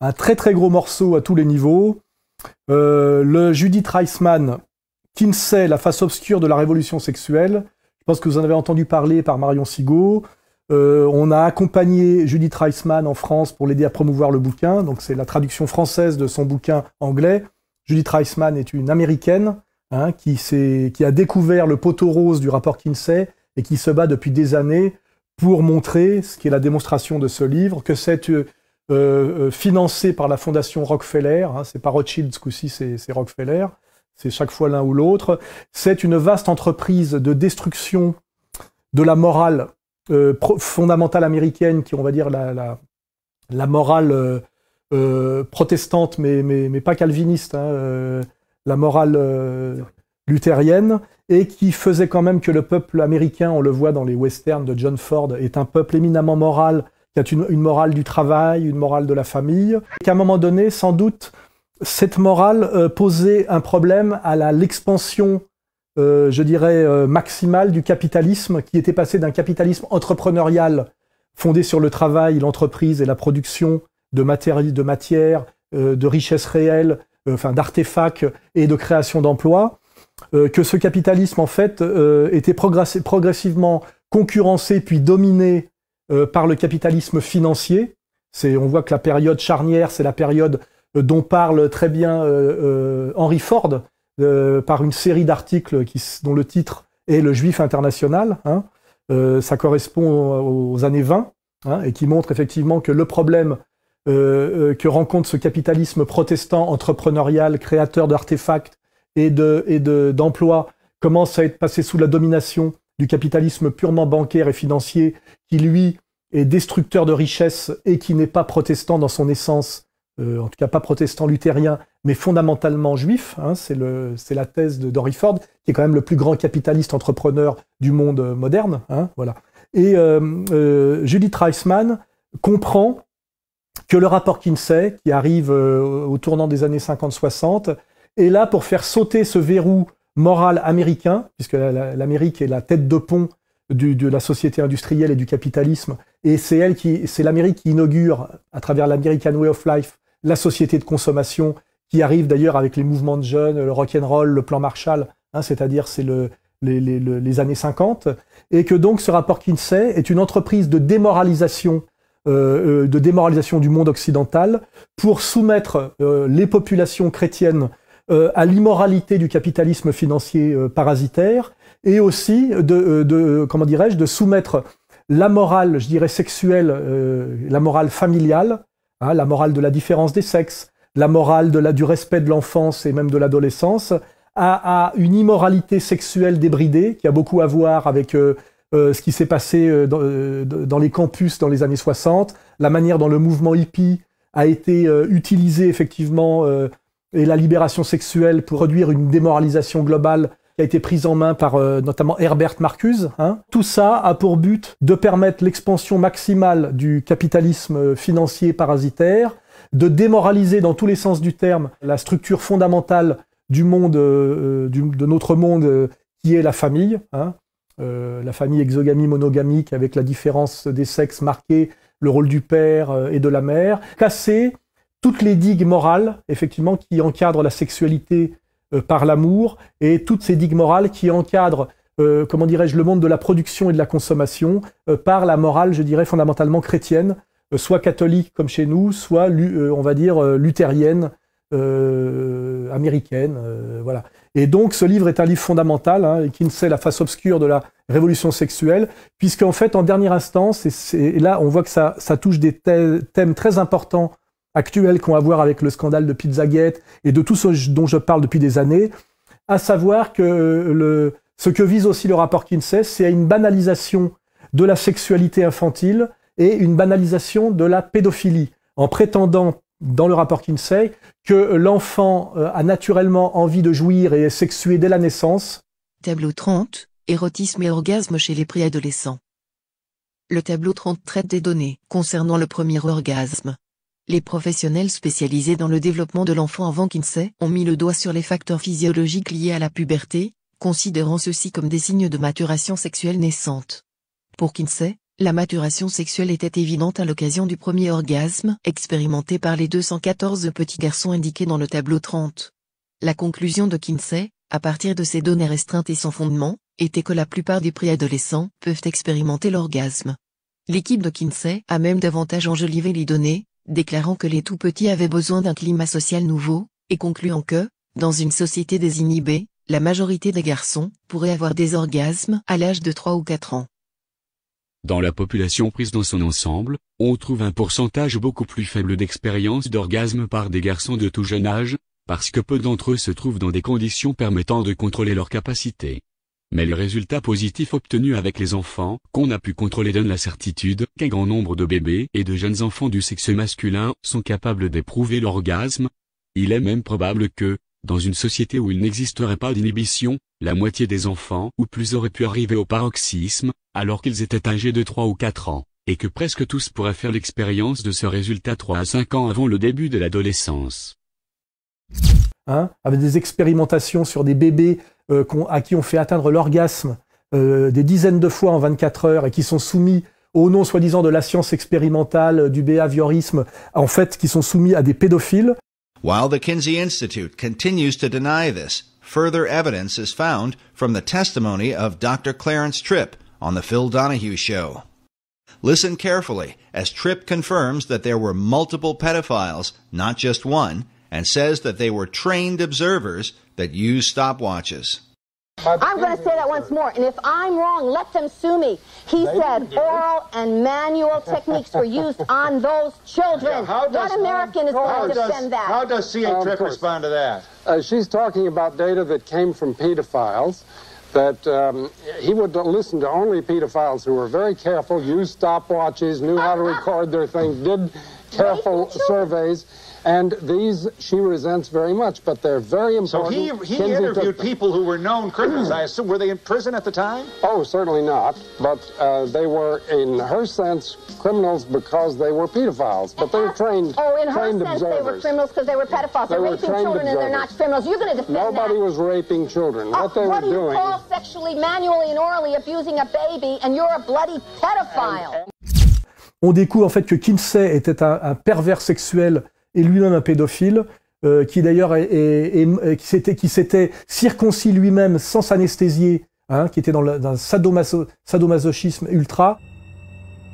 un très très gros morceau à tous les niveaux. Le Judith Reisman, Kinsey, la face obscure de la révolution sexuelle. Je pense que vous en avez entendu parler par Marion Sigaud. On a accompagné Judith Reisman en France pour l'aider à promouvoir le bouquin. Donc c'est la traduction française de son bouquin anglais. Judith Reisman est une Américaine qui a découvert le poteau rose du rapport Kinsey et qui se bat depuis des années pour montrer, ce qui est la démonstration de ce livre, que c'est financé par la fondation Rockefeller. C'est pas Rothschild ce coup-ci, c'est Rockefeller. C'est chaque fois l'un ou l'autre. C'est une vaste entreprise de destruction de la morale fondamentale américaine, qui, on va dire, la morale protestante, mais pas calviniste, la morale luthérienne, et qui faisait quand même que le peuple américain, on le voit dans les westerns de John Ford, est un peuple éminemment moral, qui a une morale du travail, une morale de la famille, et qu'à un moment donné, sans doute, cette morale posait un problème à l'expansion, je dirais, maximale du capitalisme, qui était passé d'un capitalisme entrepreneurial fondé sur le travail, l'entreprise et la production de matières, de richesses réelles, d'artefacts et de création d'emplois, que ce capitalisme, en fait, était progressivement concurrencé puis dominé par le capitalisme financier. On voit que la période charnière, c'est la période dont parle très bien Henry Ford, par une série d'articles dont le titre est Le Juif international. Ça correspond aux années 20, et qui montre effectivement que le problème que rencontre ce capitalisme protestant, entrepreneurial, créateur d'artefacts et d'emplois, commence à être passé sous la domination du capitalisme purement bancaire et financier, qui lui est destructeur de richesses et qui n'est pas protestant dans son essence, en tout cas pas protestant luthérien, mais fondamentalement juif. C'est la thèse d'Henry Ford, qui est quand même le plus grand capitaliste entrepreneur du monde moderne. Voilà. Et Judith Reisman comprend que le rapport Kinsey, qui arrive au tournant des années 50-60, est là pour faire sauter ce verrou moral américain, puisque l'Amérique est la tête de pont de la société industrielle et du capitalisme, et c'est l'Amérique qui inaugure, à travers l'American Way of Life, la société de consommation, qui arrive d'ailleurs avec les mouvements de jeunes, le rock'n'roll, le plan Marshall, c'est-à-dire c'est les années 50, et que donc ce rapport Kinsey est une entreprise de démoralisation du monde occidental pour soumettre les populations chrétiennes à l'immoralité du capitalisme financier parasitaire, et aussi de soumettre la morale, je dirais sexuelle, la morale familiale, la morale de la différence des sexes, la morale du respect de l'enfance et même de l'adolescence, à une immoralité sexuelle débridée, qui a beaucoup à voir avec ce qui s'est passé dans les campus dans les années 60, la manière dont le mouvement hippie a été utilisé effectivement, et la libération sexuelle pour produire une démoralisation globale qui a été prise en main par notamment Herbert Marcuse. Tout ça a pour but de permettre l'expansion maximale du capitalisme financier parasitaire, de démoraliser dans tous les sens du terme la structure fondamentale du monde, de notre monde, qui est la famille. La famille exogamie monogamique avec la différence des sexes marquée, le rôle du père et de la mère, casser toutes les digues morales, effectivement, qui encadrent la sexualité par l'amour, et toutes ces digues morales qui encadrent, le monde de la production et de la consommation par la morale, je dirais, fondamentalement chrétienne, soit catholique comme chez nous, soit, luthérienne, américaine, voilà. Et donc, ce livre est un livre fondamental, Kinsey, la face obscure de la révolution sexuelle, puisqu'en fait, en dernière instance, et là, on voit que ça touche des thèmes très importants, actuels, qui ont à voir avec le scandale de Pizzagate et de tout ce dont je parle depuis des années, à savoir que ce que vise aussi le rapport Kinsey, c'est une banalisation de la sexualité infantile et une banalisation de la pédophilie, en prétendant, dans le rapport Kinsey, que l'enfant a naturellement envie de jouir et est sexué dès la naissance. Tableau 30, érotisme et orgasme chez les préadolescents. Le tableau 30 traite des données concernant le premier orgasme. Les professionnels spécialisés dans le développement de l'enfant avant Kinsey ont mis le doigt sur les facteurs physiologiques liés à la puberté, considérant ceux-ci comme des signes de maturation sexuelle naissante. Pour Kinsey, La maturation sexuelle était évidente à l'occasion du premier orgasme, expérimenté par les 214 petits garçons indiqués dans le tableau 30. La conclusion de Kinsey, à partir de ces données restreintes et sans fondement, était que la plupart des préadolescents peuvent expérimenter l'orgasme. L'équipe de Kinsey a même davantage enjolivé les données, déclarant que les tout-petits avaient besoin d'un climat social nouveau, et concluant que, dans une société désinhibée, la majorité des garçons pourraient avoir des orgasmes à l'âge de 3 ou 4 ans. Dans la population prise dans son ensemble, on trouve un pourcentage beaucoup plus faible d'expérience d'orgasme par des garçons de tout jeune âge, parce que peu d'entre eux se trouvent dans des conditions permettant de contrôler leurs capacités. Mais les résultats positifs obtenus avec les enfants qu'on a pu contrôler donnent la certitude qu'un grand nombre de bébés et de jeunes enfants du sexe masculin sont capables d'éprouver l'orgasme. Il est même probable que, dans une société où il n'existerait pas d'inhibition, la moitié des enfants ou plus auraient pu arriver au paroxysme, alors qu'ils étaient âgés de 3 ou 4 ans, et que presque tous pourraient faire l'expérience de ce résultat 3 à 5 ans avant le début de l'adolescence. Avec des expérimentations sur des bébés à qui on fait atteindre l'orgasme des dizaines de fois en 24 heures et qui sont soumis au nom soi-disant de la science expérimentale, du behaviorisme, en fait qui sont soumis à des pédophiles. While the Kinsey Institute continues to deny this, further evidence is found from the testimony of Dr. Clarence Tripp on the Phil Donahue Show. Listen carefully as Tripp confirms that there were multiple pedophiles, not just one, and says that they were trained observers that used stopwatches. I'm going to say that once more, and if I'm wrong, let them sue me. He said oral and manual techniques were used on those children. What American is going to defend that? How does C.A. Tripp respond to that? She's talking about data that came from pedophiles, that he would listen to only pedophiles who were very careful, used stopwatches, knew how to record their things, did careful surveys. And these she resents very much, but they're very important. So he interviewed people who were known criminals. I assume, were they in prison at the time? Oh, certainly not. But they were, in her sense, criminals because they were pedophiles. But they were trained Oh, in her trained sense, observers. they were criminals because they were pedophiles. They They're were raping trained children and they're not observers. criminals. You're going to defend Nobody that. was raping children. What they were do you doing... call sexually, manually, and orally abusing a baby, and you're a bloody pedophile? On découvre en fait que Kinsey était un pervers sexuel et lui-même un pédophile, qui d'ailleurs qui s'était circoncis lui-même sans s'anesthésier, qui était dans un sadomasochisme ultra.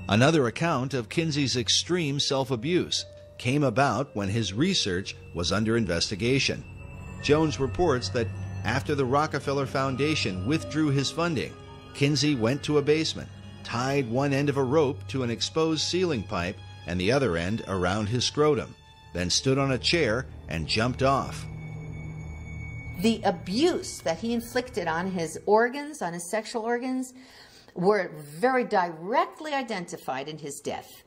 Another account of Kinsey's extreme self-abuse came about when his research was under investigation. Jones reports that after the Rockefeller Foundation withdrew his funding, Kinsey went to a basement, tied one end of a rope to an exposed ceiling pipe and the other end around his scrotum, then stood on a chair and jumped off. The abuse that he inflicted on his organs, on his sexual organs, were very directly identified in his death.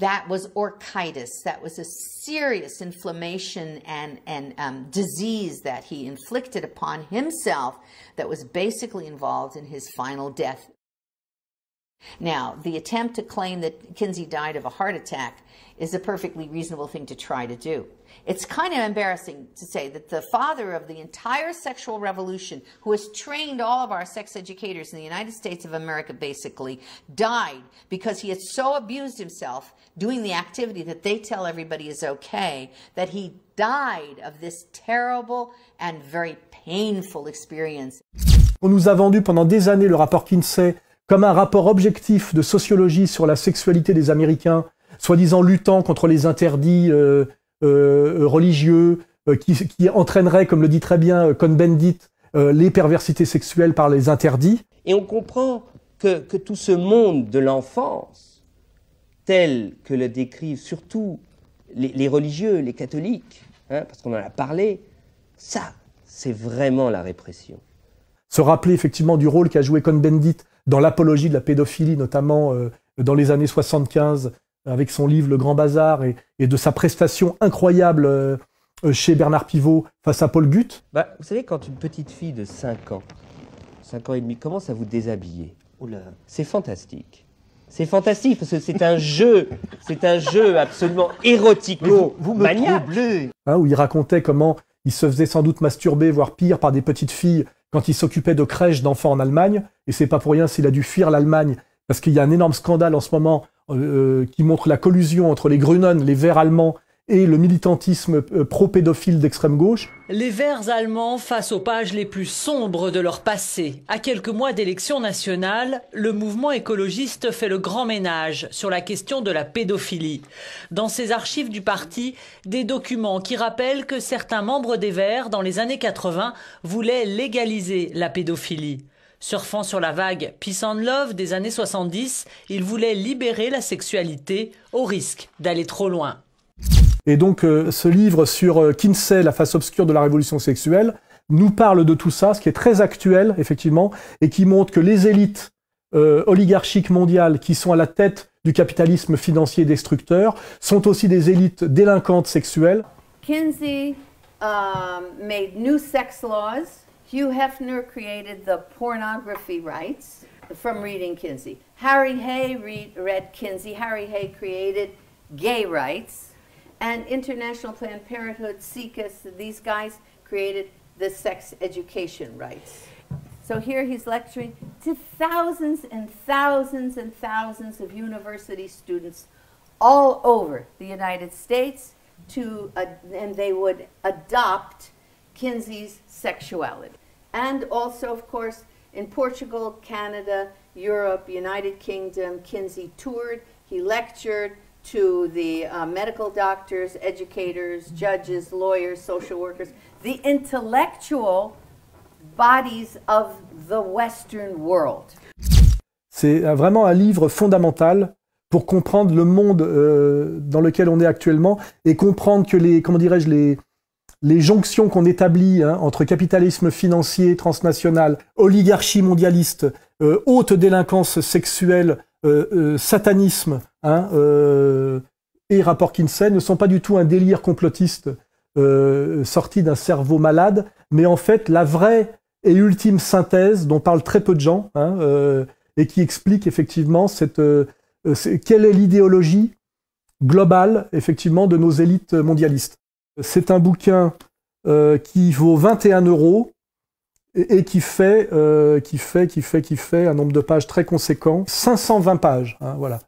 That was orchitis. That was a serious inflammation and disease that he inflicted upon himself that was basically involved in his final death. Now, the attempt to claim that Kinsey died of a heart attack is a perfectly reasonable thing to try to do. It's kind of embarrassing to say that the father of the entire sexual revolution, who has trained all of our sex educators in the United States of America basically, died because he had so abused himself doing the activity that they tell everybody is okay, that he died of this terrible and very painful experience. On nous a vendu pendant des années le rapport Kinsey comme un rapport objectif de sociologie sur la sexualité des Américains, soi-disant luttant contre les interdits religieux, qui entraînerait, comme le dit très bien Cohn-Bendit, les perversités sexuelles par les interdits. Et on comprend que tout ce monde de l'enfance, tel que le décrivent surtout les religieux, les catholiques, parce qu'on en a parlé, ça, c'est vraiment la répression. Se rappeler effectivement du rôle qu'a joué Cohn-Bendit dans l'apologie de la pédophilie, notamment dans les années 75, avec son livre Le Grand Bazar, et de sa prestation incroyable chez Bernard Pivot face à Paul Guth. Bah, vous savez, quand une petite fille de 5 ans et demi, commence à vous déshabiller, c'est fantastique. C'est fantastique, parce que c'est un jeu absolument érotico-maniaque. Où il racontait comment il se faisait sans doute masturber, voire pire, par des petites filles quand il s'occupait de crèches d'enfants en Allemagne, et c'est pas pour rien s'il a dû fuir l'Allemagne parce qu'il y a un énorme scandale en ce moment qui montre la collusion entre les Grünen, les Verts allemands, et le militantisme pro-pédophile d'extrême gauche. Les Verts allemands face aux pages les plus sombres de leur passé. À quelques mois d'élections nationales, le mouvement écologiste fait le grand ménage sur la question de la pédophilie. Dans ses archives du parti, des documents qui rappellent que certains membres des Verts, dans les années 80, voulaient légaliser la pédophilie. Surfant sur la vague Peace and Love des années 70, ils voulaient libérer la sexualité au risque d'aller trop loin. Et donc ce livre sur Kinsey, la face obscure de la révolution sexuelle, nous parle de tout ça, ce qui est très actuel, effectivement, et qui montre que les élites oligarchiques mondiales qui sont à la tête du capitalisme financier destructeur sont aussi des élites délinquantes sexuelles. Kinsey made new sex laws. Hugh Hefner created the pornography rights from reading Kinsey. Harry Hay read Kinsey. Harry Hay created gay rights. And International Planned Parenthood, SICUS, these guys created the sex education rights. So here he's lecturing to thousands and thousands and thousands of university students all over the United States, and they would adopt Kinsey's sexuality. And also, of course, in Portugal, Canada, Europe, United Kingdom, Kinsey toured, he lectured to the medical doctors, educators, judges, lawyers, social workers, the intellectual bodies of the Western world. C'est vraiment un livre fondamental pour comprendre le monde dans lequel on est actuellement et comprendre que les jonctions qu'on établit entre capitalisme financier transnational, oligarchie mondialiste, haute délinquance sexuelle, satanisme et rapport Kinsey ne sont pas du tout un délire complotiste sorti d'un cerveau malade, mais en fait la vraie et ultime synthèse dont parlent très peu de gens et qui explique effectivement quelle est l'idéologie globale effectivement de nos élites mondialistes. C'est un bouquin qui vaut 21 € et qui fait un nombre de pages très conséquent, 520 pages, voilà.